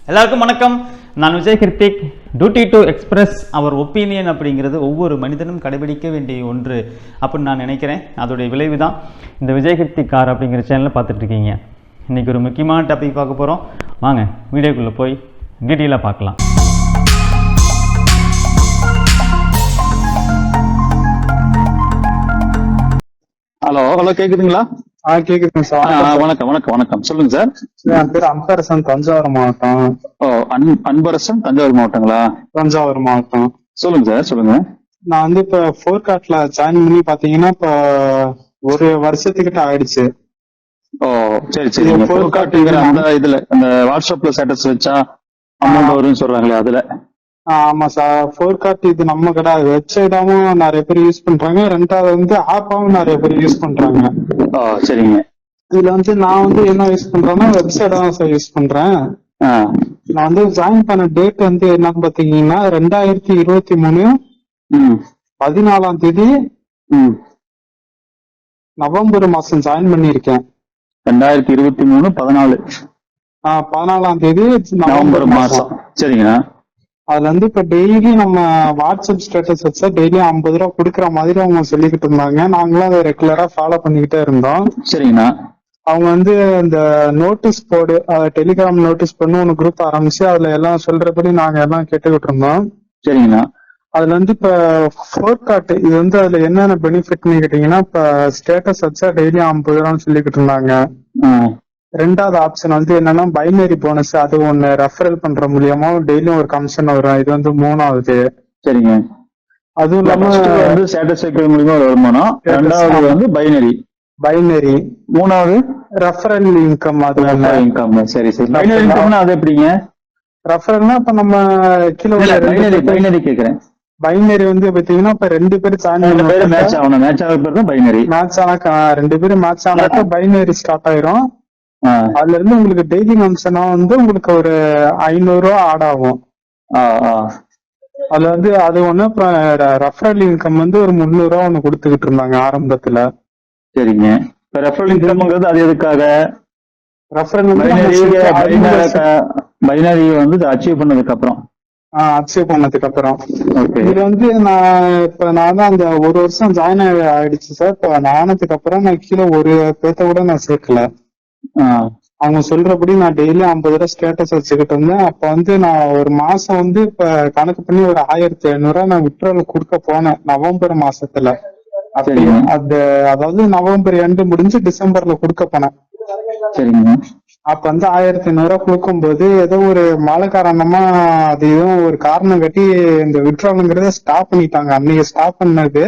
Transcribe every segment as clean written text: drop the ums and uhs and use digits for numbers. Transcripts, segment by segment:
எல்லாருக்கும் வணக்கம். நான் Vijay Kiruthik. Duty to express our opinion அப்படிங்கிறது ஒவ்வொரு மனிதனும் கடைபிடிக்க வேண்டிய ஒன்று அப்படின்னு நான் நினைக்கிறேன். அதோடைய விளைவு தான் இந்த விஜய் கிருத்திக் கார் அப்படிங்கிற சேனலில் பார்த்துட்ருக்கீங்க. இன்றைக்கி ஒரு முக்கியமான டாபிக் பார்க்க போகிறோம். வாங்க வீடியோக்குள்ளே போய் டீட்டெயிலாக பார்க்கலாம். ஹலோ கேக்குதுங்களா? கேக்குதுங்க சார். வணக்கம் வணக்கம் வணக்கம். சொல்லுங்க சார். என் பேர் அன்பரசன், தஞ்சாவூர் மாவட்டம். அன்பரசன், தஞ்சாவூர் மாவட்டங்களா? தஞ்சாவூர் மாவட்டம். சொல்லுங்க சார், சொல்லுங்க. நான் வந்து இப்ப ஃபோர்கார்ட்ல ஜாயின் பண்ணி பாத்தீங்கன்னா இப்ப ஒரு வருஷத்துக்கிட்ட ஆயிடுச்சு. ஓ சரி சரி. அந்த இதுல அந்த வாட்ஸ்அப்ல ஸ்டேட்டஸ் வச்சா அமௌண்ட் வரும்னு சொல்றாங்களே அதுல? ஆமா சார். ஃபோர்கார்ட் இது நம்ம கிடையாது, வெப்சைட்டாவும் நிறைய பேர் யூஸ் பண்றாங்க, ரெண்டாவது வந்து ஆப்பாவும் நிறைய பேர் யூஸ் பண்றாங்க. சரிங்க. இதுல வந்து நான் வந்து என்ன யூஸ் பண்றேன்னா வெப்சைட் தான் சார் யூஸ் பண்றேன். நான் வந்து ஜாயின் பண்ண டேட் வந்து என்னன்னு பாத்தீங்கன்னா 2023 14ஆம் தேதி நவம்பர் மாசம் ஜாயின் பண்ணிருக்கேன். 2023 14ஆம் தேதி நவம்பர் மாசம். சரிங்க. அதுல வந்து இப்ப டெய்லி நம்ம வாட்ஸ்அப் ஸ்டேட்டஸ் வச்சா டெய்லி 50 ரூபா குடுக்கற மாதிரி அவங்க சொல்லிக்கிட்டு இருந்தாங்க. நாங்களும் அதை ரெகுலரா ஃபாலோ பண்ணிக்கிட்டே இருந்தோம். சரிங்கண்ணா. அவங்க வந்து இந்த நோட்டீஸ் போர்டு, டெலிகிராம் நோட்டீஸ் பண்ணி ஒன்னு குரூப் ஆரம்பிச்சு அதுல எல்லாம் சொல்றபடி நாங்க எல்லாம் கேட்டுக்கிட்டு இருந்தோம். சரிங்கண்ணா. அதுல வந்து இப்ப ஃபோர்கார்ட் இது வந்து அதுல என்னென்ன பெனிஃபிட்னு கேட்டீங்கன்னா, இப்ப ஸ்டேட்டஸ் வச்சா டெய்லி 50 ரூபான்னு சொல்லிக்கிட்டு இருந்தாங்க. ரெண்டாவது ஆப்ஷன் வந்து என்னன்னா பைனரி போனஸ், அது ஒண்ணு ரெஃபரல் பண்ற மூலியமா டெய்லியும் ஒரு கமிஷன் வரும். இது வந்து மூணாவது. சரிங்க. அதுவும் இல்லாம வந்து ஸ்டேட்டஸ் வைக்கிறது மூலியமா ஒரு வருமானம். ரெண்டாவது வந்து பைனரி. மூணாவது ரெஃபரல் இன்கம். அது இன்கம். சரி சரி. பைனரி இன்கம்னா அது எப்படிங்க? ரெஃபரல்னா இப்ப நம்ம கிலோ பைனரி கேக்குறேன். பைனரி வந்து பாத்தீங்கன்னா இப்ப 2 பேரும் மேட்ச் ஆகணும். மேட்ச் ஆகிற பேர் தான் பைனரி. மேட்ச் ஆனா 2 பேரும் மேட்ச் ஆனாக்க பைனரி ஸ்டார்ட் ஆயிரும். அதுல இருந்து உங்களுக்கு டெய்லி கமிஷனா வந்து உங்களுக்கு ஒரு 500 ரூபா ஆட் ஆகும். அதுல வந்து அது ஒண்ணு. இப்ப ரெஃபரல் இன்கம் வந்து ஒரு 300 ரூபா ஒண்ணு கொடுத்துக்கிட்டு இருந்தாங்க ஆரம்பத்துல. சரிங்க. ரெஃபரல் இன்கம்ங்கிறது அது எதுக்காக? ரெஃபரல் பைனரி வந்து அச்சீவ் பண்ணதுக்கு அப்புறம் இது வந்து நான் தான் அந்த ஒரு வருஷம் ஜாயின் ஆயிடுச்சு சார். இப்ப ஆனதுக்கு அப்புறம் நான் கீழே ஒரு பேத்த கூட நான் சேர்க்கல. அவங்க சொல்றபடி நான் டெய்லி 50 ரூபா ஸ்டேட்டஸ் வச்சுக்கிட்டு இருந்தேன். அப்ப வந்து நான் ஒரு மாசம் வந்து இப்ப கணக்கு பண்ணி ஒரு 1500 ரூபா நான் விட்ரோல் கொடுக்க போனேன் நவம்பர் மாசத்துல. அதாவது நவம்பர் எண்டு முடிஞ்சு டிசம்பர்ல கொடுக்க போனேன். அப்ப வந்து 1500 ரூபா கொடுக்கும் போது ஏதோ ஒரு மழை காரணமா அது ஏதோ ஒரு காரணம் கட்டி இந்த விட்ரோலுங்கிறத ஸ்டாப் பண்ணிட்டாங்க. அன்னைக்கு ஸ்டாப் பண்ணது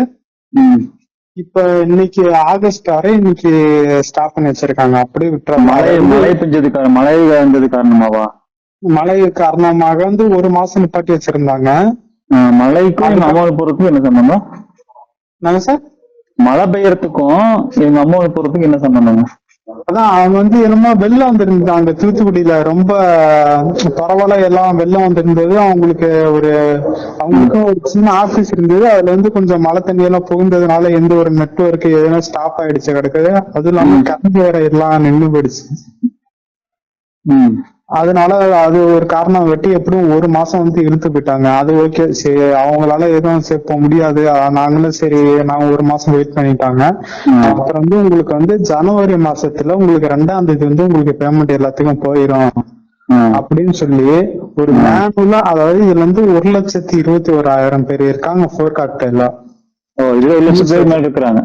இப்ப இன்னைக்கு ஆகஸ்ட் வரை இன்னைக்கு ஸ்டாப் பண்ணி வச்சிருக்காங்க. அப்படியே விட்டுற மழை பெஞ்சது மழை வந்தது காரணமாவா? மழை காரணமாக வந்து ஒரு மாசம் நிப்பாட்டி வச்சிருந்தாங்க. மழைக்கும் அமௌண்ட் போறதுக்கும் என்ன சம்பந்தம்? நாங்க சார் மழை பெய்யறதுக்கும் எங்க அமௌண்ட் போறதுக்கு என்ன சம்பந்தம்? அதான் அவங்க வந்து என்னமோ வெள்ளம் வந்திருந்தது அங்க தூத்துக்குடியில. ரொம்ப பரவாயில்ல, எல்லாம் வெள்ளம் வந்திருந்தது. அவங்களுக்கும் ஒரு சின்ன ஆபீஸ் இருந்தது. அதுல இருந்து கொஞ்சம் மழை தண்ணி எல்லாம் புகுந்ததுனால எந்த ஒரு நெட்வொர்க் எதுனா ஸ்டாப் ஆயிடுச்சு கிடக்குது. அதுவும் இல்லாம கரண்ட் வேற எல்லாம் நின்று போயிடுச்சு. அதனால அது ஒரு காரணம் வெட்டி எப்படியும் ஒரு மாசம் வந்து இழுத்து போயிட்டாங்க. அது ஓகே, சரி அவங்களால எதுவும் சேர்ப்ப முடியாது, நாங்களும் சரி நாங்க ஒரு மாசம் வெயிட் பண்ணிட்டாங்க. அப்புறம் வந்து உங்களுக்கு வந்து ஜனவரி மாசத்துல உங்களுக்கு 2ஆம் தேதி வந்து உங்களுக்கு பேமெண்ட் எல்லாத்துக்கும் போயிடும் அப்படின்னு சொல்லி ஒரு மேனுவலா, அதாவது இதுல இருந்து 1,21,000 பேர் இருக்காங்க ஃபோர்கார்ட்ல. 20 லட்சம் பேர் இருக்கிறாங்க.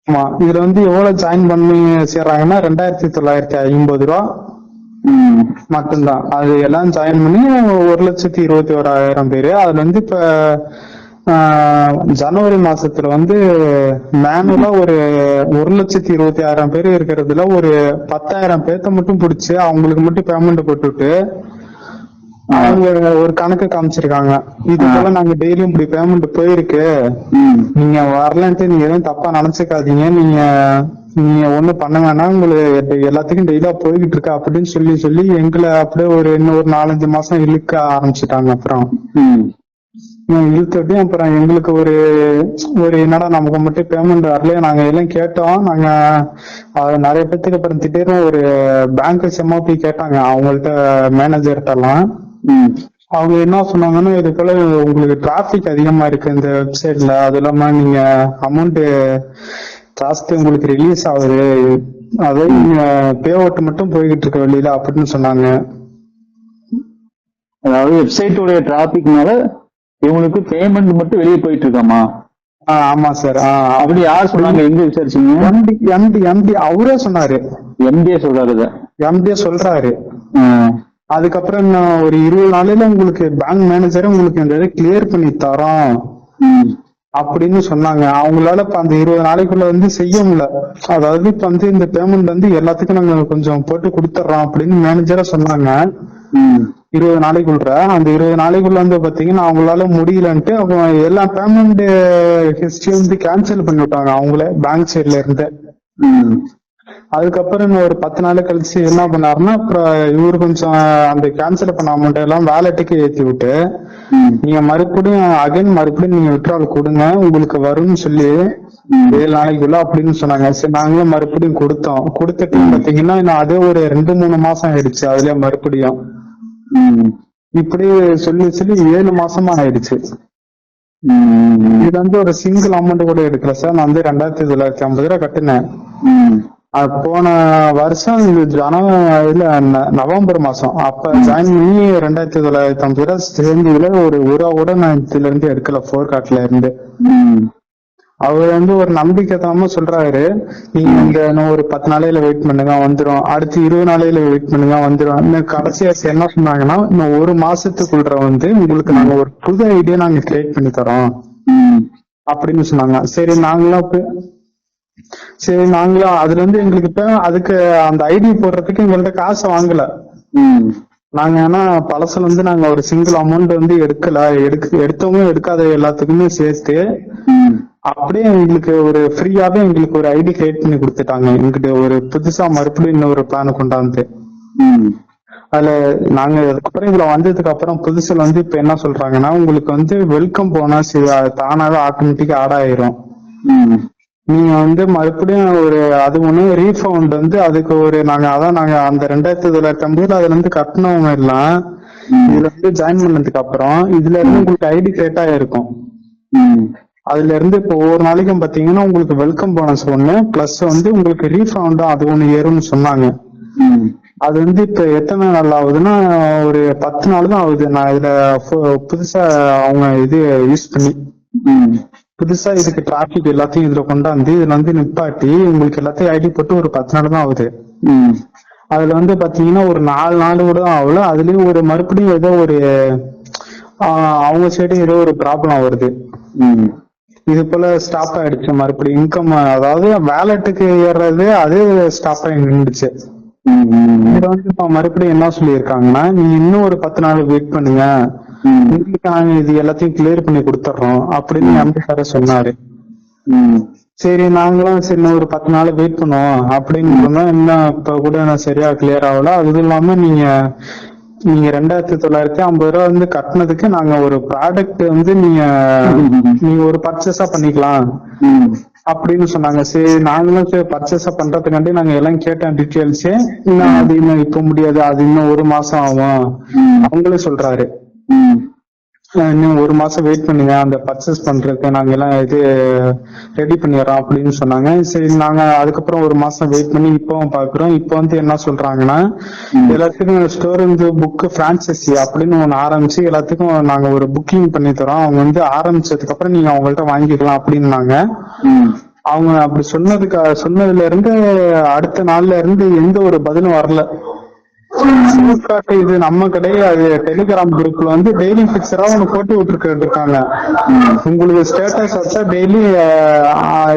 ஆமா. இதுல வந்து எவ்வளவு ஜாயின் பண்ணி சேர்றாங்கன்னா 2,950 ரூபா மட்டும்தான். அது எல்லாம் ஜாயின் பண்ணி 1,21,000 பேரு. அதுல வந்து இப்ப ஜனவரி மாசத்துல வந்து மேனுவலா ஒரு 1,26,000 பேர் இருக்கிறதுல ஒரு 10,000 பேர்த்த மட்டும் பிடிச்சு அவங்களுக்கு மட்டும் பேமெண்ட் போட்டுட்டு அவங்க ஒரு கணக்கு காமிச்சிருக்காங்க. இது போல நாங்க டெய்லியும் இப்படி பேமெண்ட் போயிருக்கு, நீங்க வரலன்ட்டு நீங்க எதுவும் தப்பா நினைச்சுக்காதீங்க, நீங்க ஒண்ணும் பண்ண வேணாம், உங்களுக்கு எல்லாத்துக்கும் டெய்லியா போய்கிட்டு இருக்கா அப்படின்னு சொல்லி எங்களை அப்படியே இன்னும் ஒரு 4-5 மாசம் இழுக்க ஆரம்பிச்சுட்டாங்க. அப்புறம் இழுத்துட்டு அப்புறம் எங்களுக்கு ஒரு ஒரு என்னடா நமக்கு மட்டும் பேமெண்ட் வரலையே, நாங்க எல்லாம் கேட்டோம். நாங்க நிறைய பேத்துக்கு அப்புறம் திடீர்னு ஒரு பேங்க் செம்மா போய் கேட்டாங்க அவங்கள்ட்ட, மேனேஜர்கிட்ட எல்லாம். அவங்க என்ன சொன்னாங்கன்னா, இது போல உங்களுக்கு டிராபிக் அதிகமா இருக்கு இந்த வெப்சைட்ல, அது இல்லாம நீங்க அமௌண்ட் ஜாஸ்தி உங்களுக்கு ரிலீஸ் ஆகுது, அதே நீங்க பே அவுட் மட்டும் போய்கிட்டு இருக்க வெளியில அப்படின்னு சொன்னாங்க. அதாவது வெப்சைட்டோட டிராபிக்னால இவங்களுக்கு பேமெண்ட் மட்டும் வெளியே போயிட்டு இருக்காமா? ஆமா சார். அப்படி யார் சொன்னாங்க, எங்க விசாரிச்சீங்க? எம்டி அவரே சொன்னாரு. எம்டிஏ சொல்றாரு. எம்டிஏ சொல்றாரு. அதுக்கப்புறம் இன்னும் ஒரு 20 நாளையில உங்களுக்கு பேங்க் மேனேஜரே உங்களுக்கு இந்த இதை கிளியர் பண்ணி தரோம் அப்படின்னு சொன்னாங்க. அவங்களால இப்ப அந்த 20 நாளைக்குள்ள வந்து செய்ய முடியல. அதாவது இப்ப வந்து இந்த பேமெண்ட் வந்து எல்லாத்துக்கும் நாங்க கொஞ்சம் போட்டு கொடுத்துட்றோம் அப்படின்னு மேனேஜரா சொன்னாங்க. 20 நாளைக்குள்ள, அந்த 20 நாளைக்குள்ள வந்து பாத்தீங்கன்னா அவங்களால முடியலன்ட்டு அவங்க எல்லா பேமெண்ட் ஹிஸ்டரி வந்து கேன்சல் பண்ணி விட்டாங்க அவங்களே பேங்க் சைட்ல இருந்து. அதுக்கப்புறம் இன்னும் ஒரு 10 நாள் கழிச்சு என்ன பண்ணாருன்னா, அப்புறம் இவரு கொஞ்சம் அந்த கேன்சல் பண்ண அமௌண்ட் எல்லாம் வேலெட்டுக்கு ஏத்தி விட்டு, நீங்க மறுபடியும் நீங்க விட்ரால் கொடுங்க உங்களுக்கு வரும்னு சொல்லி 7 நாளைக்குள்ள அப்படின்னு சொன்னாங்க. சரி நாங்களும் மறுபடியும் கொடுத்துட்டு பாத்தீங்கன்னா இன்னும் அதே ஒரு 2-3 மாசம் ஆயிடுச்சு. அதுலயே மறுபடியும் இப்படி சொல்லி 7 மாசமா ஆயிடுச்சு. இது வந்து ஒரு சிங்கிள் அமௌண்ட் கூட எடுக்கல சார். நான் வந்து 2950 ரூபாய் கட்டினேன். போன வருஷம் நவம்பர் மாசம் அப்ப ஜாயின் பண்ணி 2950 ரூபாய் சேர்ந்ததுல ஒரு ரூபா கூட நான் இதுல இருந்து எடுக்கல, போர்காட்ல இருந்து. அவர் வந்து ஒரு நம்பிக்கை தாம சொல்றாரு, நீங்க இந்த ஒரு 10 நாளையில வெயிட் பண்ணுங்க வந்துடும், அடுத்து 20 நாளையில வெயிட் பண்ணுங்க வந்துடும். இன்னும் கடைசியா என்ன சொன்னாங்கன்னா, இன்னும் ஒரு மாசத்துக்குள்ள வந்து உங்களுக்கு நாங்க ஒரு புது ஐடியா நாங்க கிரியேட் பண்ணி தரோம் அப்படின்னு சொன்னாங்க. சரி நாங்களும் அதுல இருந்து எங்களுக்கு இப்ப அதுக்கு அந்த ஐடி போடுறதுக்கு எங்கள்ட்ட காசை வாங்கல. நாங்க ஏன்னா பழசுல வந்து நாங்க ஒரு சிங்கிள் அமௌண்ட் வந்து எடுத்தவங்க எடுக்காத எல்லாத்துக்குமே சேர்த்து அப்படியே எங்களுக்கு ஒரு ஃப்ரீயாவே எங்களுக்கு ஒரு ஐடி கிரியேட் பண்ணி கொடுத்துட்டாங்க. எங்கிட்ட ஒரு புதுசா மறுபடியும் இன்னொரு பிளான் கொண்டாந்து அதுல நாங்க அதுக்கப்புறம் இதுல வந்ததுக்கு அப்புறம் புதுசுல வந்து இப்ப என்ன சொல்றாங்கன்னா, உங்களுக்கு வந்து வெல்கம் போனஸ் தானாவே ஆட்டோமேட்டிக்கா ஆட் ஆயிரும். நீங்க வந்து மறுபடியும் ஒரு அது ஒண்ணு ரீஃபண்ட் வந்து அதுக்கு ஒரு நாங்க அந்த 2950 அதுல இருந்து கட்டினவங்க எல்லாம் இதுல இருந்து ஜாயின் பண்ணதுக்கு அப்புறம் இதுல இருந்து உங்களுக்கு ஐடி கிரியேட் ஆயிருக்கும். அதுல இருந்து இப்போ ஒவ்வொரு நாளைக்கும் பாத்தீங்கன்னா உங்களுக்கு வெல்கம் போனஸ் ஒண்ணு பிளஸ் வந்து உங்களுக்கு ரீஃபண்ட் அது ஒண்ணு ஏறும்னு சொன்னாங்க. அது வந்து இப்ப எத்தனை நாள் ஆகுதுன்னா ஒரு 10 நாள் தான் ஆகுது. நான் இதுல புதுசா அவங்க இது யூஸ் பண்ணி புதுசா இதுக்கு டிராபிக் எல்லாத்தையும் இதுல கொண்டாந்து இதுல வந்து நிப்பாட்டி உங்களுக்கு எல்லாத்தையும் ஐடி போட்டு ஒரு 10 நாள் தான் ஆகுது. அதுல வந்து பாத்தீங்கன்னா ஒரு 4 நாள் கூட ஆகல. அதுலயும் ஒரு மறுபடியும் ஏதோ ஒரு அவங்க சைடு ஏதோ ஒரு ப்ராப்ளம் வருது. இது போல ஸ்டாப் ஆயிடுச்சு. மறுபடியும் இன்கம் அதாவது வேலெட்டுக்கு ஏறது அது ஸ்டாப் ஆகி நின்றுச்சு. இதுல வந்து இப்ப மறுபடியும் என்ன சொல்லியிருக்காங்கன்னா, நீங்க இன்னும் ஒரு 10 நாள் வெயிட் பண்ணுங்க, உங்களுக்கு நாங்க இது எல்லாத்தையும் கிளியர் பண்ணி கொடுத்துட்றோம் அப்படின்னு எம்பி சார சொன்னாரு. சரி நாங்களும் சரி ஒரு 10 நாள் வெயிட் பண்ணுவோம் அப்படின்னு சொன்னா, இன்னும் இப்ப கூட நான் சரியா கிளியர் ஆகல. அது இல்லாம நீங்க 2950 ரூபா வந்து கட்டினதுக்கு நாங்க ஒரு ப்ராடக்ட் வந்து நீங்க ஒரு பர்ச்சேஸா பண்ணிக்கலாம் அப்படின்னு சொன்னாங்க. சரி நாங்களும் சரி பர்ச்சேஸா பண்றதுக்காண்டி நாங்க எல்லாம் கேட்டோம் டீட்டெயில்ஸ். இன்னும் அது இன்னும் இப்ப முடியாது, அது இன்னும் ஒரு மாசம் ஆகும் அவங்களே சொல்றாரு. இன்னும் ஒரு மாசம் வெயிட் பண்ணுங்க, அந்த பர்ச்சேஸ் பண்றதுக்கு நாங்க எல்லாம் இது ரெடி பண்ணிடுறோம் அப்படின்னு சொன்னாங்க. சரி நாங்க அதுக்கப்புறம் ஒரு மாசம் வெயிட் பண்ணி இப்பவும் பாக்குறோம். இப்ப வந்து என்ன சொல்றாங்கன்னா, எல்லாத்துக்கும் ஸ்டோர் இந்த புக் பிரான்சைசி அப்படின்னு ஒண்ணு ஆரம்பிச்சு எல்லாத்துக்கும் நாங்க ஒரு புக்கிங் பண்ணி தரோம், அவங்க வந்து ஆரம்பிச்சதுக்கு அப்புறம் நீங்க அவங்கள்ட்ட வாங்கிக்கலாம் அப்படின்னாங்க. அவங்க அப்படி சொன்னதுல இருந்து அடுத்த நாள்ல இருந்து எந்த ஒரு பதிலும் வரல. இது நம்ம கிடையாது, டெலிகிராம் குரூப்ல வந்து டெய்லி பிக்சரா ஒண்ணு போட்டு விட்டுருக்காங்க இருக்காங்க. உங்களுக்கு ஸ்டேட்டஸ் வச்சா டெய்லி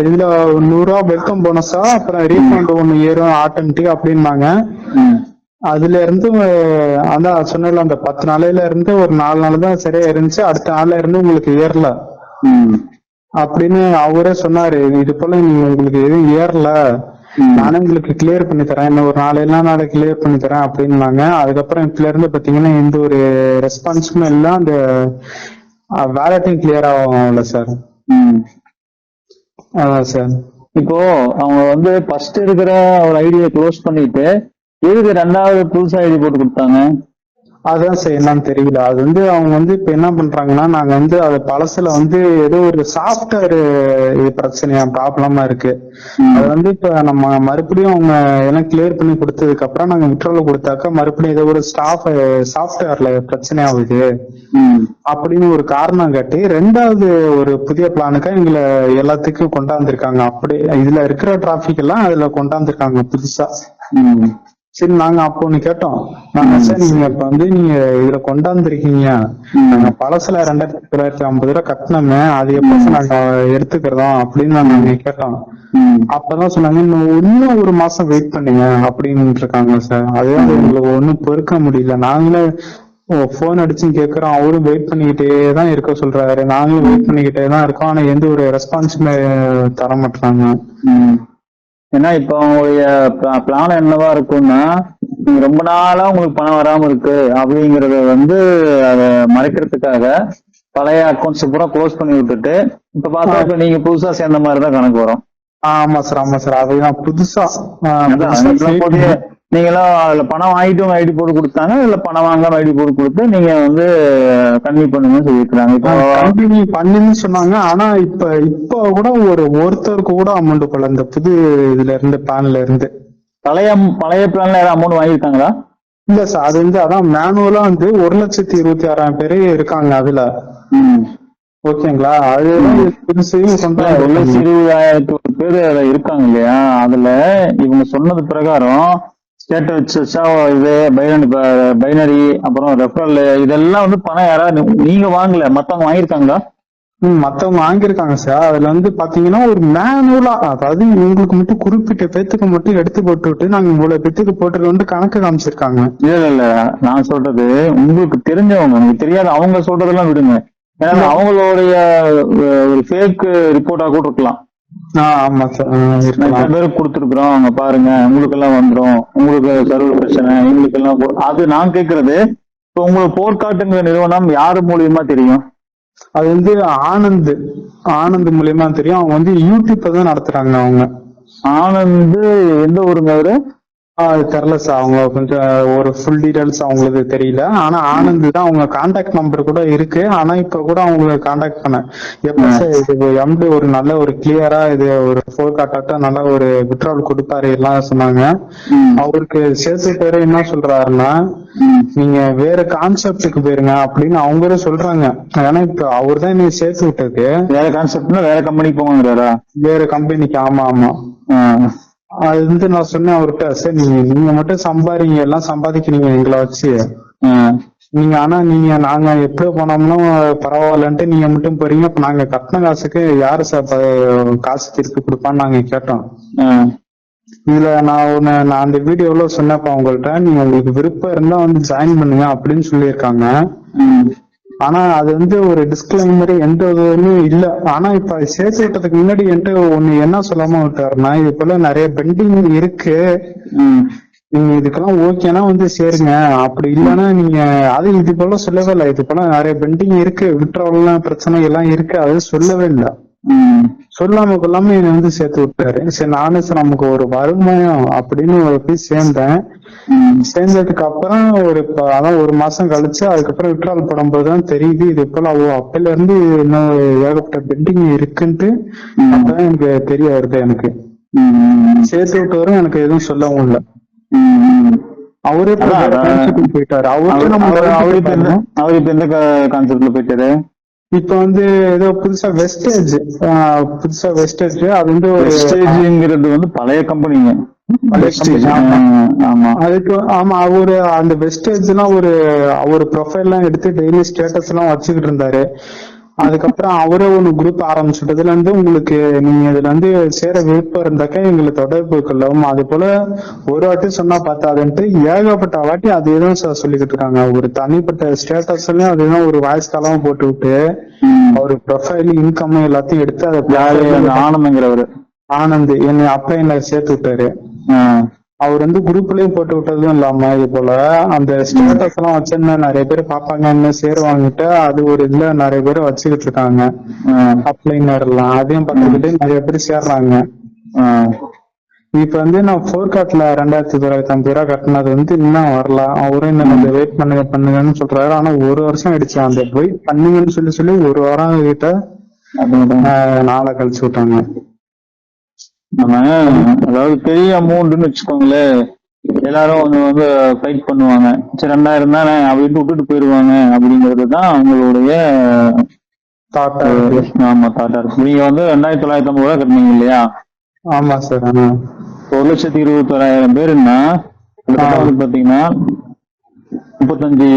இதுல 100 ரூபா வெல்கம் போனஸா அப்புறம் ரீஃபண்ட் ஒண்ணு ஏறும் ஆட்டோமேட்டிக் அப்படின்னாங்க. அதுல இருந்து அதான் சொன்னல அந்த 10 நாளையில இருந்து ஒரு 4 நாள் தான் சரியா இருந்துச்சு. அடுத்த நாள்ல இருந்து உங்களுக்கு ஏறல அப்படின்னு அவரே சொன்னாரு. இது போல நீங்க உங்களுக்கு எதுவும் ஏறல, நானும் உங்களுக்கு கிளியர் பண்ணி தரேன், இன்னும் ஒரு 4 கிளியர் பண்ணி தரேன் அப்படின்னாங்க. அதுக்கப்புறம் இப்பல இருந்து பாத்தீங்கன்னா எந்த ஒரு ரெஸ்பான்ஸுமே இல்ல. அந்த வேலட்டும் கிளியர் ஆகும்ல சார். ம். அதான் சார். இப்போ அவங்க வந்து ஃபர்ஸ்ட் இருக்கிற ஒரு ஐடியை க்ளோஸ் பண்ணிட்டு எதுக்கு ரெண்டாவது புதுசா ஐடி போட்டு கொடுத்தாங்க? அதான் சார் என்னன்னு தெரியல. அது வந்து அவங்க வந்து இப்ப என்ன பண்றாங்கன்னா, நாங்க வந்து அது பழசுல வந்து ஏதோ ஒரு சாஃப்ட்வேர் இது பிரச்சனையா ப்ராப்ளமா இருக்கு. அது வந்து இப்ப நம்ம மறுபடியும் அவங்க எல்லாம் கிளியர் பண்ணி கொடுத்ததுக்கு அப்புறம் நாங்க விட்ரோல கொடுத்தாக்கா மறுபடியும் ஏதோ ஒரு சாஃப்ட்வேர்ல பிரச்சனை ஆகுது அப்படின்னு ஒரு காரணம் காட்டி ரெண்டாவது ஒரு புதிய பிளானுக்கா எங்களை எல்லாத்துக்கும் கொண்டாந்துருக்காங்க. அப்படி இதுல இருக்கிற டிராபிக் எல்லாம் அதுல கொண்டாந்துருக்காங்க புதுசா. சரி நாங்க அப்போ ஒண்ணு கேட்டோம். நாங்க சார் நீங்க இப்ப வந்து நீங்க இதுல கொண்டாந்துருக்கீங்க, நாங்க பழசுல 2950 ரூபாய் கட்டணமே, அது எப்ப நாங்க எடுத்துக்கிறோம் அப்படின்னு நாங்க கேட்டோம். அப்பதான் சொன்னாங்க இன்னும் ஒரு மாசம் வெயிட் பண்ணுங்க அப்படின்னு இருக்காங்க சார். அதுதான் எங்களுக்கு ஒண்ணும் பொறுக்க முடியல. நாங்களே போன் அடிச்சு கேக்குறோம், அவரும் வெயிட் பண்ணிக்கிட்டே தான் இருக்க சொல்றாரு, நாங்களும் வெயிட் பண்ணிக்கிட்டே தான் இருக்கோம். ஆனா எந்த ஒரு ரெஸ்பான்ஸுமே தர மாட்டாங்க. ஏன்னா இப்ப அவங்களுடைய பிளான் என்னவா இருக்கும்னா, நீங்க ரொம்ப நாளா உங்களுக்கு பணம் வராம இருக்கு அப்படிங்கறத வந்து அதை மறைக்கிறதுக்காக பழைய அக்கௌண்ட்ஸ் பூரா க்ளோஸ் பண்ணி விட்டுட்டு இப்ப பார்த்தா இப்ப நீங்க புதுசா சேர்ந்த மாதிரிதான் கணக்கு வரும். ஆமா சார், ஆமா சார். அதுதான் புதுசா நீங்களும் அதுல பணம் வாங்கிட்டு ஐடி போட்டு கொடுத்தாங்க, இல்ல பணம் வாங்காம ஐடி போட்டு கொடுத்து நீங்க வந்து கன்டினியூ பண்ணுங்கன்னு சொல்லியிருக்காங்க. இப்போ கண்டினியூ பண்ணுன்னு சொன்னாங்க. ஆனா இப்ப கூட ஒருத்தருக்கு கூட அமௌண்ட் போல இந்த புது இதுல இருந்து பிளான்ல இருந்து. பழைய பிளான்ல யாரும் அமௌண்ட் வாங்கியிருக்காங்களா? இல்ல சார், அது வந்து அதான் மேனுவலா வந்து 1,26,000 பேரு இருக்காங்க அதுல. ஓகேங்களா? அதுதான் புதுசையும் 1,20,000 பேரு இருக்காங்க இல்லையா? அதுல இவங்க சொன்னது பிரகாரம் ஸ்டேட்டஸ் இது பைனரி அப்புறம் ரெஃபரல் இதெல்லாம் வந்து பணம் யாராவது நீங்க வாங்கல, மத்தவங்க வாங்கியிருக்காங்களா? மத்தவங்க வாங்கியிருக்காங்க சார். அதுல வந்து பாத்தீங்கன்னா ஒரு மேனுவலா, அதாவது உங்களுக்கு மட்டும் குறிப்பிட்ட பேத்துக்கு மட்டும் எடுத்து போட்டுவிட்டு நாங்க இவ்வளவு பேத்துக்கு போட்டுருக்கோம் கணக்கு காமிச்சிருக்காங்க. இல்ல நான் சொல்றது உங்களுக்கு தெரிஞ்சவங்க, உங்களுக்கு தெரியாத அவங்க சொல்றதெல்லாம் விடுங்க. ஏன்னா அவங்களுடைய ஒரு ஃபேக் ரிப்போர்ட்டா கூட இருக்கலாம். ஆமா சார், நிறைய பேருக்கு கொடுத்துருக்குறோம், அவங்க பாருங்க உங்களுக்கு எல்லாம் வந்துடும், உங்களுக்கு சர்வர் பிரச்சனை எங்களுக்கு எல்லாம். அது நான் கேட்கறது இப்ப உங்களுக்கு போர்க்காட்டுங்கிற நிறுவனம் யாரு மூலியமா தெரியும்? அது வந்து ஆனந்த் மூலியமா தெரியும். அவங்க வந்து யூடியூப் தான் நடத்துறாங்க. அவங்க ஆனந்த் எந்த ஊருங்க அவரு? அது தெரியல சார், அவங்க கொஞ்சம் ஒரு ஃபுல் டீடைல்ஸ் அவங்களுக்கு தெரியல. ஆனா ஆனந்த் தான், அவங்க கான்டாக்ட் நம்பர் கூட இருக்கு. ஆனா இப்ப கூட அவங்களை கான்டாக்ட் பண்ண எப்ப சார் இது எம்டி ஒரு நல்ல ஒரு கிளியரா இது ஒரு போர்காட்டா நல்ல ஒரு விட்ரால் கொடுப்பாரு எல்லாம் சொன்னாங்க. அவருக்கு சேர்த்து பேரு என்ன சொல்றாருன்னா, நீங்க வேற கான்செப்டுக்கு போயிருங்க அப்படின்னு அவங்களே சொல்றாங்க. ஏன்னா இப்ப அவர் தான் நீங்க சேர்த்து விட்டது வேற கான்செப்ட்னா வேற கம்பெனிக்கு போவாங்கிறாரா? வேற கம்பெனிக்கு. ஆமா. அது வந்து நான் சொன்னேன் அவர்கிட்ட, சார் நீங்க மட்டும் சம்பாதிங்க, எல்லாம் சம்பாதிக்கிறீங்க எங்களை வச்சு நீங்க. ஆனா நாங்க எப்படி போனோம்னா பரவாயில்லன்ட்டு நீங்க மட்டும் போறீங்க. இப்ப நாங்க கட்டின காசுக்கு யாரு சார் காசு திருப்பி கொடுப்பான்னு நாங்க கேட்டோம். இதுல நான் அந்த வீடியோல சொன்னப்ப உங்கள்ட்ட, நீங்க உங்களுக்கு விருப்பம் இருந்தா வந்து ஜாயின் பண்ணுங்க அப்படின்னு சொல்லியிருக்காங்க. ஆனா அது வந்து ஒரு டிஸ்கிளைமர் எந்த இதுவுமே இல்ல. ஆனா இப்ப சேர்த்து விட்டதுக்கு முன்னாடி என்கிட்ட ஒண்ணு என்ன சொல்லாம விட்டாருன்னா, இது போல நிறைய பெண்டிங் இருக்கு, நீங்க இதுக்கெல்லாம் ஓகேனா வந்து சேருங்க, அப்படி இல்லைன்னா நீங்க அது இது போல சொல்லவே இல்லை. இது போல நிறைய பெண்டிங் இருக்கு, விட்ரோல்லாம் பிரச்சனை எல்லாம் இருக்கு, அது சொல்லவே இல்லை. சொல்லாம கொள்ளாம என்னை வந்து சேர்த்து விட்டாரு. சரி நானும் சார் நமக்கு ஒரு வருமானம் அப்படின்னு போய் சேர்ந்தேன். சேர்ந்ததுக்கு அப்புறம் அதான் ஒரு மாசம் கழிச்சு அதுக்கப்புறம் விட்ரால் போடும்போதுதான் தெரியுது இது போல அப்பையில இருந்து இன்னும் ஏகப்பட்ட பெண்டிங் இருக்குன்ட்டு. அப்பதான் எனக்கு தெரிய வருது. எனக்கு சேர்த்து விட்டவரும் எனக்கு எதுவும் சொல்லவும் இல்லை. அவரே போயிட்டாரு. அவரு இப்ப எந்த கான்செப்ட்ல போயிட்டாரு? இப்ப வந்து ஏதோ புதுசா வெஸ்டேஜ் அது வந்து வெஸ்டேஜ்ங்கிறது வந்து பழைய கம்பெனிங்க. அதுக்கு ஆமா, அவரு அந்த வெஸ்டேஜ்லாம் ஒரு ப்ரொஃபைல் எல்லாம் எடுத்து டெய்லி ஸ்டேட்டஸ் எல்லாம் வச்சுக்கிட்டு இருந்தாரு. அதுக்கப்புறம் அவரே ஒண்ணு குரூப் ஆரம்பிச்சுட்டதுல இருந்து உங்களுக்கு நீங்க இதுல வந்து சேர விருப்பம் இருந்தாக்க எங்களை தொடர்பு கொள்ளவும், அது போல ஒரு வாட்டி சொன்னா பார்த்தாதுன்ட்டு ஏகப்பட்ட வாட்டி அதேதான் சார் சொல்லிக்கிட்டு இருக்காங்க. ஒரு தனிப்பட்ட ஸ்டேட்டஸ்லயும் அதுதான் ஒரு வாய்ஸ் காலம் போட்டு விட்டு அவரு ப்ரொஃபைல் இன்கம் எல்லாத்தையும் எடுத்து அதை ஆனந்த்ங்கிறவரு ஆனந்த் என்னை அப்ப என்ன சேர்த்து விட்டாரு. அவர் வந்து குரூப்லயும் போட்டு விட்டதும் இல்லாம இது போல அந்த ஸ்டேட்டஸ் எல்லாம் வச்சிருந்தா நிறைய பேர் பாப்பாங்கன்னு சேருவாங்கிட்டு அது ஒரு இதுல நிறைய பேர் வச்சுக்கிட்டு இருக்காங்க. அப்ளைனர் எல்லாம் அதையும் பார்த்துக்கிட்டு நிறைய பேர் சேர்றாங்க. இப்ப வந்து நான் போர்காட்ல 2950 ரூபாய் கட்டினது வந்து இன்னும் வரல. அவரும் இன்னும் வெயிட் பண்ணுங்கன்னு சொல்றாரு. ஆனா ஒரு வருஷம் ஆயிடுச்சு. அந்த வெயிட் பண்ணுங்கன்னு சொல்லி ஒரு வாரம் கிட்ட நாளை கழிச்சு விட்டாங்க. நம்ம அதாவது பெரிய அமௌண்ட்னு வச்சுக்கோங்களேன், எல்லாரும் வந்து ஃபைட் பண்ணுவாங்க. சரி 2000 தானே அப்படின்னு விட்டுட்டு போயிருவாங்க அப்படிங்கிறது தான் அவங்களுடைய தாத்தா. ஆமா தாத்தா இருக்கு. நீங்க வந்து 2950 ரூபாய் கட்டினீங்க இல்லையா? ஆமா சார். 1,21,000 பேருன்னா வந்து பாத்தீங்கன்னா 35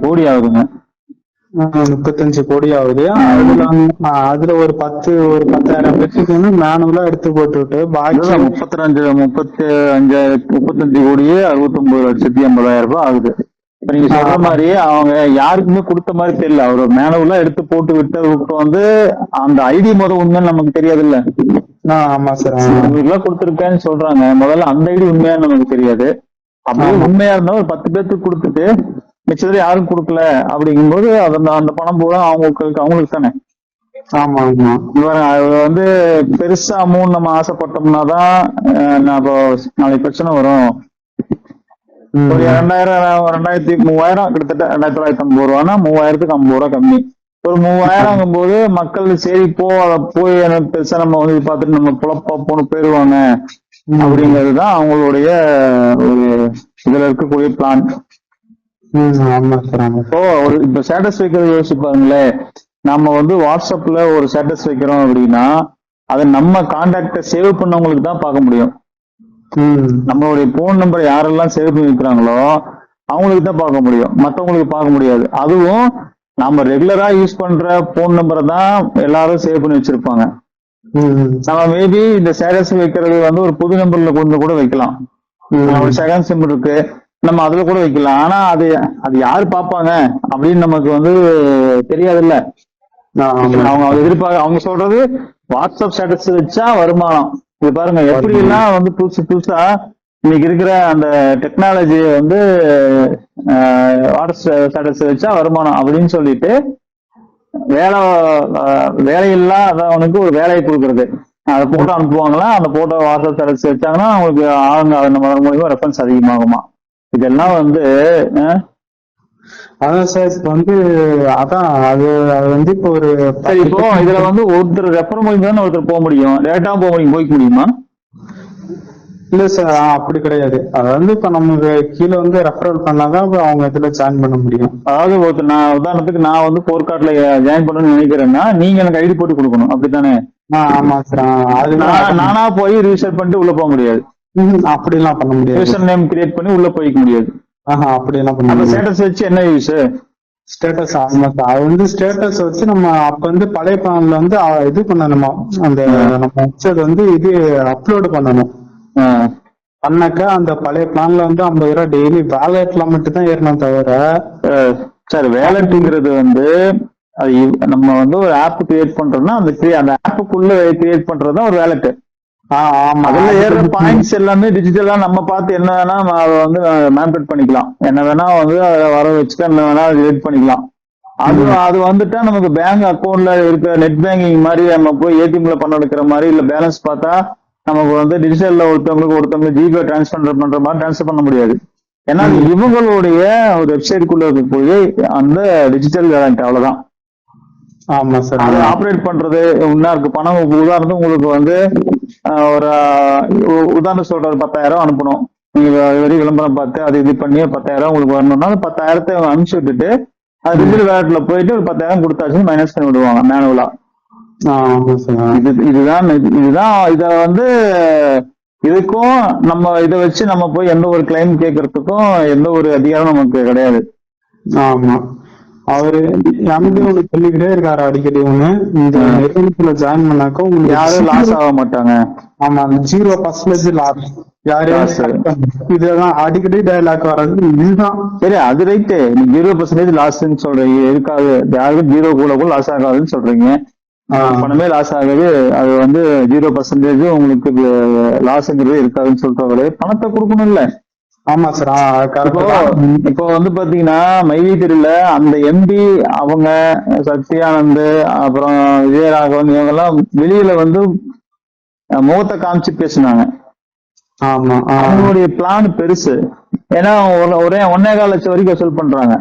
கோடி ஆகுதுங்க. 35 கோடி ஆகுது. அதுல ஒரு 10,000 பேருக்கு மேனுவலா எடுத்து போட்டுவிட்டு பாக்கி 35 கோடியே 69,80,000 ரூபாய் ஆகுது. இப்ப நீங்க சொல்ற மாதிரி அவங்க யாருக்குமே கொடுத்த மாதிரி தெரியல. அவரு மேனுவலா எடுத்து போட்டு விட்டு வந்து அந்த ஐடி உண்மைன்னு நமக்கு தெரியாது இல்ல. ஆமா சார். எல்லாம் கொடுத்துருக்கேன்னு சொல்றாங்க. முதல்ல அந்த ஐடி உண்மையான்னு நமக்கு தெரியாது. அப்படியே உண்மையா இருந்தா ஒரு 10 பேருக்கு கொடுத்துட்டு மிச்சத்துல யாரும் கொடுக்கல அப்படிங்கும்போது அந்த பணம் பூரா அவங்களுக்கு தானே. ஆமா ஆமா. அது வந்து பெருசா அமௌண்ட் நம்ம ஆசைப்பட்டோம்னாதான் இப்போ நாளைக்கு பிரச்சனை வரும். ஒரு 2,000 கிட்டத்தட்ட 2,950 ரூபான்னா 3,000க்கு 50 ரூபா கம்மி. ஒரு 3,000 போது மக்கள் சரி போய் பெருசா நம்ம வந்து பார்த்துட்டு நம்ம புழப்பா போன்னு போயிருவாங்க அப்படிங்கிறதுதான் அவங்களுடைய ஒரு இதுல இருக்கக்கூடிய பிளான். இப்ப ஸ்டேட்டஸ் வைக்கிறது யோசிப்பாங்களே, நம்ம வந்து வாட்ஸ்அப்ல ஒரு ஸ்டேட்டஸ் வைக்கிறோம் அப்படின்னா அதை நம்ம கான்டாக்ட சேவ் பண்ணவங்களுக்கு தான் பார்க்க முடியும். நம்மளுடைய போன் நம்பர் யாரெல்லாம் சேவ் பண்ணி வைக்கிறாங்களோ அவங்களுக்கு தான் பார்க்க முடியும், மற்றவங்களுக்கு பார்க்க முடியாது. அதுவும் நம்ம ரெகுலரா யூஸ் பண்ற போன் நம்பரை தான் எல்லாரும் சேவ் பண்ணி வச்சிருப்பாங்க. நம்ம மேபி இந்த ஸ்டேட்டஸ் வைக்கிறது வந்து ஒரு புது நம்பர்ல கொண்டு கூட வைக்கலாம். ஒரு செகண்ட் சிம் இருக்கு, நம்ம அதுல கூட வைக்கலாம். ஆனா அது யாரு பாப்பாங்க அப்படின்னு நமக்கு வந்து தெரியாதுல்ல. அவங்க எதிர்பார்க்க அவங்க சொல்றது வாட்ஸ்அப் ஸ்டேட்டஸ் வச்சா வருமானம். இது பாருங்க எப்படி எல்லாம் வந்து புதுசா இன்னைக்கு இருக்கிற அந்த டெக்னாலஜி வந்து வாட்ஸ்அப் ஸ்டேட்டஸ் வச்சா வருமானம் அப்படின்னு சொல்லிட்டு வேலையில்லாதவனுக்கு ஒரு வேலையை கொடுக்கறது. அதை போட்டோ அனுப்புவாங்களா, அந்த போட்டோ வாட்ஸ்அப் ஸ்டேட்டஸ் வச்சாங்கன்னா அவங்களுக்கு ஆளுங்க மூலியமா ரெஃபரன்ஸ் அதிகமாகுமா. இதெல்லாம் வந்து அதான் சார் இப்ப வந்து அதான் அது வந்து இப்போ ஒரு சரி. இப்போ இதுல வந்து ஒருத்தர் ரெஃபர் மூலியமா தானே ஒருத்தர் போக முடியும், டேரக்டா போய்க்க முடியுமா? இல்ல சார் அப்படி கிடையாது. அதாவது இப்ப நமக்கு கீழே வந்து ரெஃபரல் பண்ணாதான் அவங்க இதுல ஜாயின் பண்ண முடியும். அதாவது ஒருத்தர் நான் உதாரணத்துக்கு நான் வந்து போர்காட்ல ஜாயின் பண்ணணும்னு நினைக்கிறேன்னா நீங்க எனக்கு ஐடி போட்டு கொடுக்கணும், அப்படித்தானே? ஆமா சார். அது நானா போய் ரிஜிஸ்டர் பண்ணிட்டு உள்ள போக முடியாது. அப்படி எல்லாம் பண்ண முடியாது. யூசர் நேம் கிரியேட் பண்ணி உள்ள போய்க்க முடியாது. அப்படி எல்லாம் பண்ண முடியாது. ஸ்டேட்டஸ் வச்சு என்ன யூஸ்? ஸ்டேட்டஸ் ஆமா சார். அது வந்து ஸ்டேட்டஸ் வச்சு நம்ம அப்ப வந்து பழைய பிளான்ல வந்து இது பண்ணணுமா, அந்த நம்ம வச்சது வந்து இது அப்லோடு பண்ணணும். பண்ணாக்க அந்த பழைய பிளான்ல வந்து 50 ரூபாய் டெய்லி வேலட்ல மட்டும் தான் ஏறணும் தவிர. சார் வேலட்டுங்கிறது வந்து அது நம்ம வந்து ஒரு ஆப் கிரியேட் பண்றோம்னா அந்த ஆப்புக்குள்ள கிரியேட் பண்றதுதான் ஒரு வேலட். அதுல ஏற பாயிண்ட்ஸ் எல்லாமே டிஜிட்டலா நம்ம பார்த்து என்ன வேணா அதை வந்து மேனிபுலேட் பண்ணிக்கலாம், என்ன வேணா வந்து அதை வர வச்சுட்டு என்ன வேணா டிலீட் பண்ணிக்கலாம். அது வந்துட்டா நமக்கு பேங்க் அக்கௌண்ட்ல இருக்க நெட் பேங்கிங் மாதிரி நம்ம போய் ஏடிஎம்ல பண்ண எடுக்கிற மாதிரி இல்ல பேலன்ஸ் பார்த்தா நமக்கு வந்து டிஜிட்டல்ல ஒருத்தவங்களுக்கு ஜிபே டிரான்ஸ்பர் பண்ற மாதிரி டிரான்ஸ்பர் பண்ண முடியாது. ஏன்னா இவங்களுடைய ஒரு வெப்சைட்டுக்குள்ள இருக்கக்கூடிய அந்த டிஜிட்டல் வேலண்ட் அவ்வளவுதான். ஆமா சார். அதை ஆப்ரேட் பண்றது இன்னும் இருக்கு. பணம் உதாரணத்துக்கு உங்களுக்கு வந்து ஒரு உதாரணம் சொல்ற 10,000 அனுப்பணும். நீங்க வெறும் விளம்பரம் பார்த்து அது இது பண்ணி 10,000 உங்களுக்கு வரணும்னா 10,000 அனுப்பிச்சு விட்டுட்டு அது டிஜிட்டல் வேலட்ல போயிட்டு ஒரு 10,000 கொடுத்தாச்சுன்னு மைனஸ் பண்ணி விடுவாங்க மேனுவலா. இதுதான் இத வந்து இதுக்கும் நம்ம இதை வச்சு நம்ம போய் எந்த ஒரு கிளைம் கேட்கறதுக்கும் எந்த ஒரு அதிகாரம் நமக்கு கிடையாது. ஆமா. அவரு எம்டி ஒண்ணு சொல்லிக்கிட்டே இருக்காரு அடிக்கடி. இந்த நிறுவனத்துல ஜாயின் பண்ணாக்க உங்களுக்கு யாரும் லாஸ் ஆக மாட்டாங்க. ஆமா 0% லாஸ். இதுதான் அடிக்கடி டயலாக் வர்றது இதுதான். சரி அது ரைட்டு. நீங்க 0% லாஸ்ன்னு சொல்றீங்க, இருக்காது யாருக்கும் 0 கூட லாஸ் ஆகாதுன்னு சொல்றீங்க. பணமே லாஸ் ஆகுது, அது வந்து 0% உங்களுக்கு லாஸ்ங்கிறது இருக்காதுன்னு சொல்றவரு பணத்தை கொடுக்கணும்ல. ஆமா சார். இப்போ கரெக்ட். இப்போ வந்து பாத்தீங்கன்னா மைவி தெருல அந்த எம்பி அவங்க சத்யானந்த் அப்புறம் விஜயராகவன் இவங்க எல்லாம் வெளியில வந்து முகத்தை காமிச்சு பேசினாங்க. ஆமா. அவங்களுடைய பிளான் பெருசு. ஏன்னா ஒரே 1.25 லட்சம் வரைக்கும் வசூல் பண்றாங்க.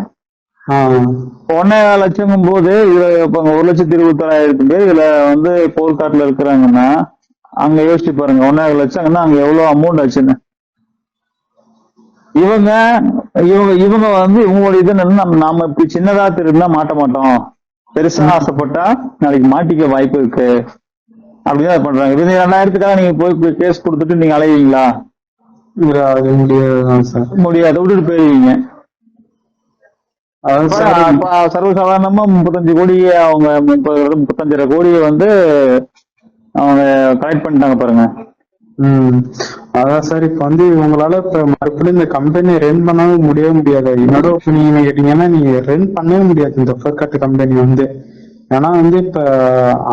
1.25 லட்சம் போது இதுல இப்ப 1,26,000 பேர் இதுல வந்து போர்க்காட்டுல இருக்கிறாங்கன்னா அங்க யோசிச்சு பாருங்க, 1.25 லட்சம்னா அங்க எவ்வளவு அமௌண்ட் ஆச்சுன்னு. இவங்க இவங்க இவங்க வந்து இவங்களுடைய இது என்னன்னா, நாம இப்படி சின்னதா திருந்தா மாட்ட மாட்டோம், பெருசா ஆசைப்பட்டா நாளைக்கு மாட்டிக்க வாய்ப்பு இருக்கு அப்படின்னு அதை பண்றாங்க. இது 2,000க்காக நீங்க போய் கேஸ் கொடுத்துட்டு நீங்க அலைவீங்களா? முடியாதுதான் சார். முடியாது, விட்டுட்டு போயிருவீங்க. சர்வசாதாரணமா 35 கோடி அவங்க 35,500 கோடியை வந்து அவங்க கலெக்ட் பண்ணிட்டாங்க பாருங்க. அதான் சார். இப்ப வந்து இவங்களால இப்ப மறுபடியும் இந்த கம்பெனி ரன் பண்ணவும் முடியாது. என்னோட ஒப்பீனியன் கேட்டீங்கன்னா நீங்க ரன் பண்ணவே முடியாது இந்த ஃபர்கட் கம்பெனி வந்து. ஏன்னா வந்து இப்ப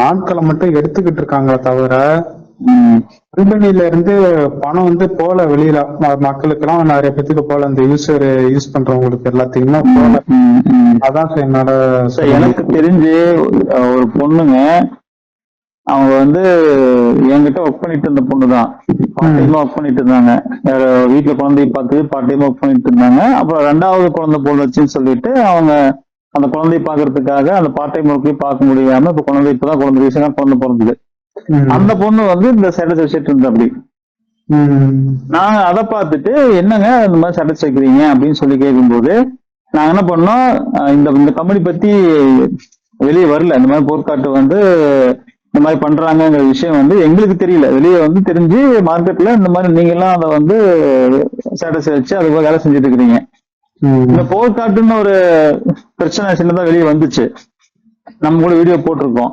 ஆட்களை மட்டும் எடுத்துக்கிட்டு இருக்காங்க தவிர கம்பெனில இருந்து பணம் வந்து போல வெளியில மக்களுக்கு எல்லாம் நிறைய பேத்துக்கு போல, இந்த யூஸ் பண்றவங்களுக்கு எல்லாத்துக்குமே போல. அதான் சார் என்னோட. எனக்கு தெரிஞ்சு ஒரு பொண்ணுங்க அவங்க வந்து என்கிட்ட ஒர்க் பண்ணிட்டு இருந்த பொண்ணு தான். பார்ட் டைமா ஒர்க் பண்ணிட்டு இருந்தாங்க. வீட்டுல குழந்தைய பார்த்து பார்ட் டைமா ஒர்க் பண்ணிட்டு இருந்தாங்க. அப்புறம் 2வது குழந்தை பொண்ணுச்சுன்னு சொல்லிட்டு அவங்க அந்த குழந்தைய பாக்குறதுக்காக அந்த பார்ட் டைம் ஒர்க்கையும் பார்க்க முடியாம இப்ப இப்பதான் குழந்தை ரீசனா குழந்தை பிறந்தது. அந்த பொண்ணு வந்து இந்த ஸ்டேட்டஸ் வச்சுட்டு இருந்தா. அப்படி நாங்க அதை பார்த்துட்டு என்னங்க இந்த மாதிரி ஸ்டேட்டஸ் வைக்கிறீங்க அப்படின்னு சொல்லி கேட்கும்போது நாங்க என்ன பண்ணோம், இந்த கம்பெனி பத்தி வெளியே வரல. இந்த மாதிரி போர்க்காட்டு வந்து இந்த மாதிரி பண்றாங்கிற விஷயம் வந்து எங்களுக்கு தெரியல. வெளியே வந்து தெரிஞ்சு மார்க்கெட்ல இந்த மாதிரி நீங்க எல்லாம் அதை வந்து ஸ்டேட்டஸ் வச்சு அதுக்கு வேலை செஞ்சுட்டு இருக்கிறீங்க. இந்த போர்க்காட்டுன்னு ஒரு பிரச்சனை சின்னதா வெளியே வந்துச்சு. நம்ம கூட வீடியோ போட்டிருக்கோம்.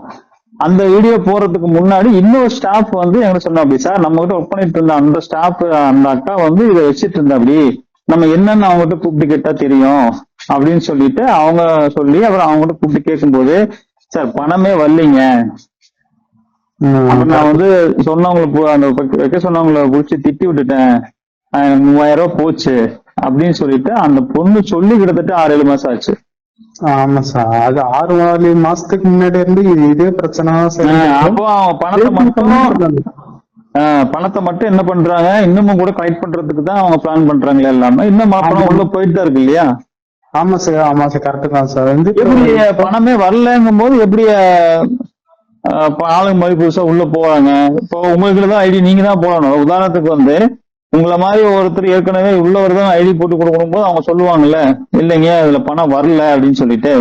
அந்த வீடியோ போறதுக்கு முன்னாடி இன்னொரு ஸ்டாஃப் வந்து எங்களுக்கு சொன்னா, அப்படி சார் நம்ம கிட்ட ஒர்க் பண்ணிட்டு இருந்த அந்த ஸ்டாஃப் அந்த அக்கா வந்து இதை வச்சிட்டு இருந்தா, அப்படி நம்ம என்னன்னு அவங்ககிட்ட கூப்பிட்டு கேட்டா தெரியும் அப்படின்னு சொல்லிட்டு அவங்க சொல்லி அப்புறம் அவங்ககிட்ட கூப்பிட்டு கேட்கும்போது, சார் பணமே வரலைங்க, நான் வந்து சொன்னவங்களுக்கு அந்த வைக்க சொன்னவங்களை புடிச்சு திட்டி விட்டுட்டேன், 3000 ரூபாய் போச்சு அப்படின்னு சொல்லிட்டு அந்த பொண்ணு சொல்லி கிட்டத்தட்ட 6-7 மாசம் ஆச்சு. ஆமா சார். அது 6 மாசத்துக்கு முன்னாடி இருந்து இதே பிரச்சனை. அப்போ பணத்தை மட்டும் என்ன பண்றாங்க, இன்னமும் கூட கலெக்ட் பண்றதுக்கு தான் அவங்க பிளான் பண்றாங்களே எல்லாமே. இன்னும் பணம் உள்ள போயிட்டு தான் இருக்கு இல்லையா? ஆமா சார். ஆமா சார். கரெக்ட் தான் சார். வந்து எப்படி பணமே வரலங்கும் போது எப்படி ஆளுங்க மாதிரி புதுசா உள்ள போறாங்க? இப்போ உங்களுக்குதான் ஐடி நீங்க தான் போடணும். உதாரணத்துக்கு வந்து உங்களை மாதிரி ஒருத்தர் ஏற்கனவே உள்ளவர் தான் ஐடி போட்டு கொடுக்கணும் போது அவங்க சொல்லுவாங்கல்ல, இல்லைங்க இதுல பணம் வரல அப்படின்னு சொல்லிட்டு.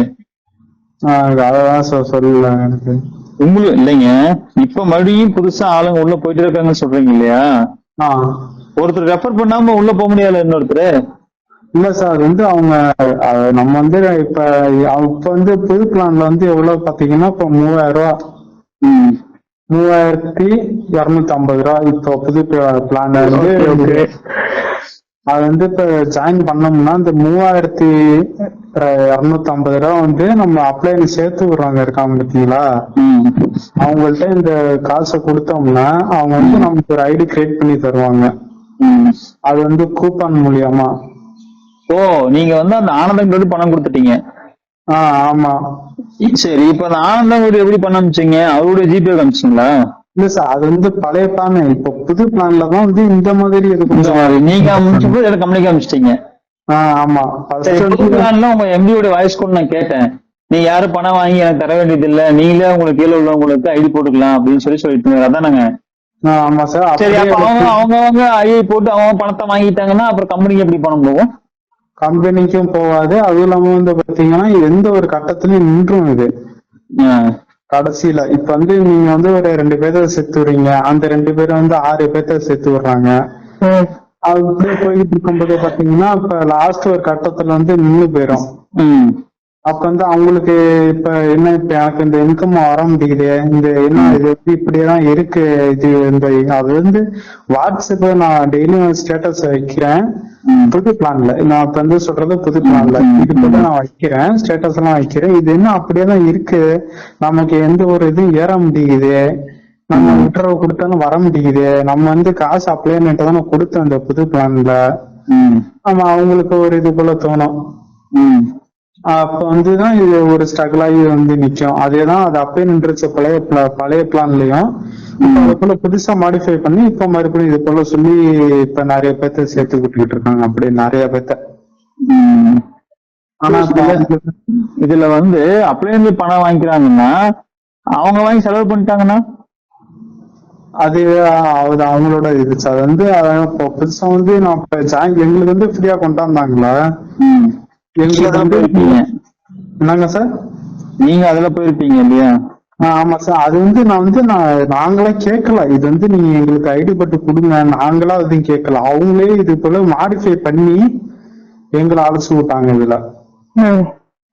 அதான் சார் சொல்லல எனக்கு. உங்களுக்கு இல்லைங்க, இப்ப மறுபடியும் புதுசா ஆளுங்க உள்ள போயிட்டு இருக்காங்கன்னு சொல்றீங்க இல்லையா? ஒருத்தர் ரெஃபர் பண்ணாம உள்ள போக முடியாது இன்னொருத்தர். இல்ல சார். அது வந்து அவங்க நம்ம வந்து இப்ப வந்து புது பிளான்ல வந்து எவ்வளவு பாத்தீங்கன்னா இப்ப 3000 ரூபா 3250 ரூபா இப்போ புது பிளான் வந்து அது வந்து இப்ப ஜாயின் பண்ணோம்னா இந்த 3250 ரூபா வந்து நம்ம அப்ளைன்னு சேர்த்து விடுறாங்க இருக்காங்க பாத்தீங்களா? அவங்கள்ட்ட இந்த காசை கொடுத்தோம்னா அவங்க வந்து நமக்கு ஒரு ஐடி கிரியேட் பண்ணி தருவாங்க. அது வந்து கூப்பன் மூலியமா. ஓ, நீங்க வந்து அந்த ஆனந்தம் பணம் கொடுத்துட்டீங்க. ஆமா. சரி, இப்ப அந்த ஆனந்தம் எப்படி பண்ண அனுப்பிச்சீங்க? அவருடைய ஜிபே காமிச்சிங்களா? இல்ல சார். அது வந்து பழைய பிளான். இப்ப புது பிளான்ல தான் வந்து இந்த மாதிரி நீங்க எனக்கு கம்பெனி காமிச்சிட்டீங்க. ஆமா. புது பிளான்ல உங்க எம்டியோட வாய்ஸ் கூட நான் கேட்டேன், நீங்க யாரும் பணம் வாங்கி எனக்கு தர வேண்டியது இல்ல, நீங்களே உங்களுக்கு கீழே உள்ளவங்களுக்கு ஐடி போட்டுக்கலாம் அப்படின்னு சொல்லிட்டு அதானுங்க? ஆமா சார். சரி, அப்ப அவங்க ஐடி போட்டு அவங்க பணத்தை வாங்கிட்டாங்கன்னா அப்புறம் கம்பெனிக்கு எப்படி பணம் போகும்? கம்பெனிக்கும் போகாது. அதுவும் இல்லாம வந்து பாத்தீங்கன்னா எந்த ஒரு கட்டத்திலயும் நின்றும் இது கடைசியில. இப்ப வந்து நீங்க வந்து ஒரு 2 பேரை சேர்த்து விடுறீங்க, அந்த 2 பேரும் வந்து 6 பேர்த்த சேர்த்து விடுறாங்க. அது இப்படியே போயிட்டு இருக்கும்போது பாத்தீங்கன்னா இப்ப லாஸ்ட் ஒரு கட்டத்துல வந்து நின்று போயிரும். அப்ப வந்து அவங்களுக்கு இப்ப என்ன, இப்ப எனக்கு இந்த இன்கம் வர முடியுது, இந்த என்ன இது வந்து இப்படியேதான் இருக்கு இது. இந்த அது வந்து வாட்ஸ்அப் நான் டெய்லியும் ஸ்டேட்டஸ் வைக்கிறேன் புது பிளான்ல. நான் இப்ப வந்து சொல்றது புது பிளான்ல இது கூட நான் வைக்கிறேன், ஸ்டேட்டஸ் எல்லாம் வைக்கிறேன். இது என்ன அப்படியேதான் இருக்கு, நமக்கு எந்த ஒரு இதுவும் ஏற முடியுது, நம்ம விட்ரோ கொடுத்தாலும் வர முடியுது, நம்ம வந்து காசு அப்ளை பண்ணிட்டு தானே கொடுத்தோம் இந்த புது பிளான்ல. ஆமா, அவங்களுக்கு ஒரு இது போல தோணும். அப்ப வந்துதான் இது ஒரு ஸ்ட்ரகிள் ஆகி வந்து நிக்கும். அதேதான் அது அப்பயே நின்றுச்சு பழைய பிளான்லயும். இப்ப அது போல புதுசா மாடிஃபை பண்ணி இப்ப மறுபடியும் இது போல சொல்லி இப்ப நிறைய பேர்த்த சேர்த்து விட்டுக்கிட்டு இருக்காங்க, அப்படி நிறைய பேர்த்த. ஆனா இதுல வந்து அப்படியே இருந்து பணம் வாங்கிக்கிறாங்கன்னா அவங்க வாங்கி செலவு பண்ணிட்டாங்கன்னா அது அவங்களோட இருந்துச்சு. அது வந்து இப்போ புதுசா வந்து நான் இப்ப எங்களுக்கு வந்து ஃப்ரீயா கொண்டாந்தாங்களா, எங்களுக்கு வந்து என்னங்க சார், நீங்க அதுல போயிருப்பீங்க இல்லையா? ஆமா சார். அது வந்து நாங்களே கேட்கல, இது வந்து நீங்க எங்களுக்கு ஐடி பட்டு கொடுங்க, நாங்களா எதுவும் கேட்கல. அவங்களே இது போல மாடிஃபை பண்ணி எங்களை அழைச்சு விட்டாங்க இதுல.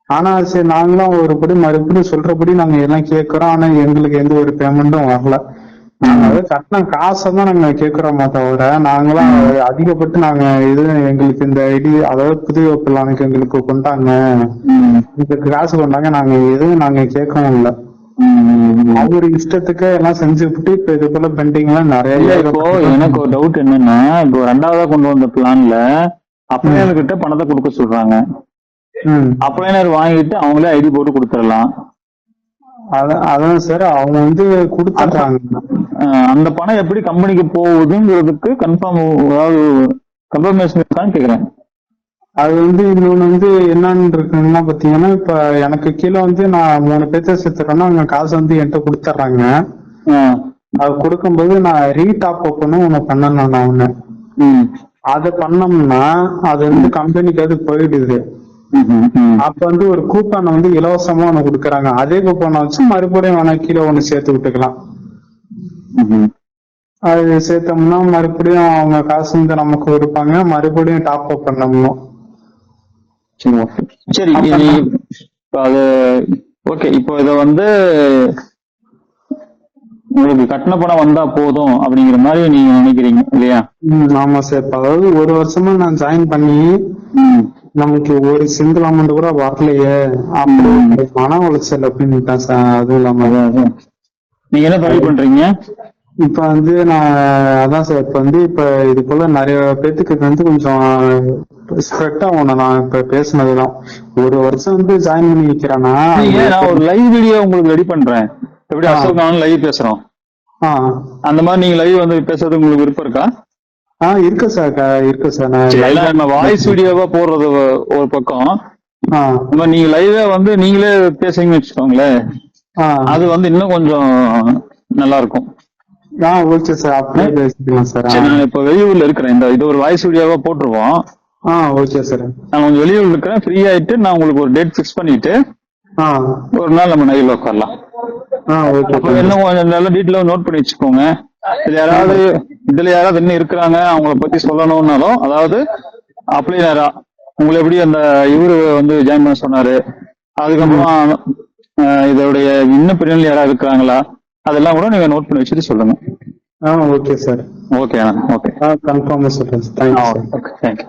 ஆனா சரி, நாங்களும் ஒருபடி மறுபடியும் சொல்றபடி நாங்க எல்லாம் கேட்கறோம். ஆனா எங்களுக்கு எந்த ஒரு பேமெண்ட்டும் வரல. அதாவது கட்டின காசை தான் நாங்க கேட்கிறோமா தவிர, நாங்களாம் அதிகப்பட்டு நாங்க இது எங்களுக்கு இந்த ஐடி, அதாவது புது பிள்ளைக்கு எங்களுக்கு கொண்டாங்க, எங்களுக்கு காசு கொண்டாங்க, நாங்க எதுவும் நாங்க கேட்கவும் இல்லை. அவரு இஷ்டத்துக்கு எல்லாம் செஞ்சுட்டு இப்ப இது போல பெண்டிங் எல்லாம் நிறைய. இப்போ எனக்கு ஒரு டவுட் என்னன்னா, இப்போ ரெண்டாவதா கொண்டு வந்த பிளான்ல அப்ளைனர் கிட்ட பணத்தை கொடுக்க சொல்றாங்க. அப்ளைனர் வாங்கிட்டு அவங்களே ஐடி போட்டு கொடுத்துடலாம். அதான் சார், அவங்க வந்து கொடுத்துட்டாங்க. அந்த பணம் எப்படி கம்பெனிக்கு போகுதுங்கிறதுக்கு கன்ஃபர்மேஷன் இருக்கான்னு கேக்குறேன். அது வந்து இன்னொன்னு வந்து என்னன்னு இருக்குன்னா பாத்தீங்கன்னா, இப்ப எனக்கு கீழே வந்து நான் 3 பேர்த்த சேர்த்துறேன்னா அவங்க காசு வந்து என்கிட்ட கொடுத்துட்றாங்க. அது கொடுக்கும்போது நான் ரீடாப் பண்ணணும் ஒண்ணு பண்ணணும். நான் ஒண்ணு அதை பண்ணோம்னா அது வந்து கம்பெனிக்கு அது போயிடுது. அப்ப வந்து ஒரு கூப்பனை வந்து இலவசமா ஒண்ணு கொடுக்குறாங்க. அதே கூப்பனை வச்சு மறுபடியும் வேணா கீழே ஒண்ணு சேர்த்து விட்டுக்கலாம். அது சேர்த்தோம்னா மறுபடியும் அவங்க காசு வந்து நமக்கு கொடுப்பாங்க, மறுபடியும் டாப் அப் பண்ணணும். சரி, அது ஓகே. இப்போ இத வந்து உங்களுக்கு கட்டண பணம் வந்தா போதும் அப்படிங்கிற மாதிரி நீங்க நினைக்கிறீங்க இல்லையா? ஆமா சார். அதாவது ஒரு வருஷமா நான் ஜாயின் பண்ணி நமக்கு ஒரு சிங்கிள் அமௌண்ட் கூட வரலையே, அப்படி மன உளைச்சல் அப்படின்னு சார். அதுவும் இல்லாம நீங்க என்ன ட்ரை பண்றீங்க இப்ப வந்து நான் அதான் சார், இப்ப இது போல நிறைய பேத்துக்கு வந்து கொஞ்சம் ஸ்ப்ரெட் ஆகணும். நான் இப்ப பேசினதுதான் ஒரு வருஷம் வந்து ஜாயின் பண்ணி வைக்கிறேன்னா, நான் ஒரு லைவ் வீடியோ உங்களுக்கு ரெடி பண்றேன். எப்படி அசோக் நான் லைவ் பேசுறோம் அந்த மாதிரி நீங்க லைவ் வந்து பேசுறது உங்களுக்கு விருப்பம் இருக்கா? இருக்கு சார், இருக்கு சார். நான் வாய்ஸ் வீடியோவா போடுறது ஒரு பக்கம், நீங்க லைவா வந்து நீங்களே பேசுறீங்கன்னு வச்சுக்கோங்களேன், அது வந்து இன்னும் கொஞ்சம் நல்லா இருக்கும். ஓகே சார், அப்படியே பேசிக்கலாம் சார். நான் இப்ப வெளியூர்ல இருக்கிறேன், இது ஒரு வாய்ஸ் வீடியோவா போட்டுருவோம். Okay sir. நான் கொஞ்சம் வெளியூர்ல இருக்கிறேன், ஃப்ரீ ஆயிட்டு நான் உங்களுக்கு ஒரு டேட் ஃபிக்ஸ் பண்ணிட்டு ஒரு நாள் நம்ம நைட்ல உட்காரலாம். என்ன கொஞ்சம் நல்ல டீட்டெயிலா நோட் பண்ணி வச்சுக்கோங்க. இதுல யாராவது என்ன இருக்கிறாங்க அவங்கள பத்தி சொல்லணும்னாலும், அதாவது அப்ளைனரா உங்களை எப்படி அந்த இவரு வந்து ஜாயின் பண்ண சொன்னாரு, அதுக்கப்புறம் இதோடைய இன்னும் பின்னணி யாராவது இருக்கிறாங்களா, அதெல்லாம் கூட நீங்க நோட் பண்ணி வச்சுட்டு சொல்லுங்க. Okay sir. ஓகே ஓகே, கன்ஃபார்மா சொல்றேன். தேங்க்யூ.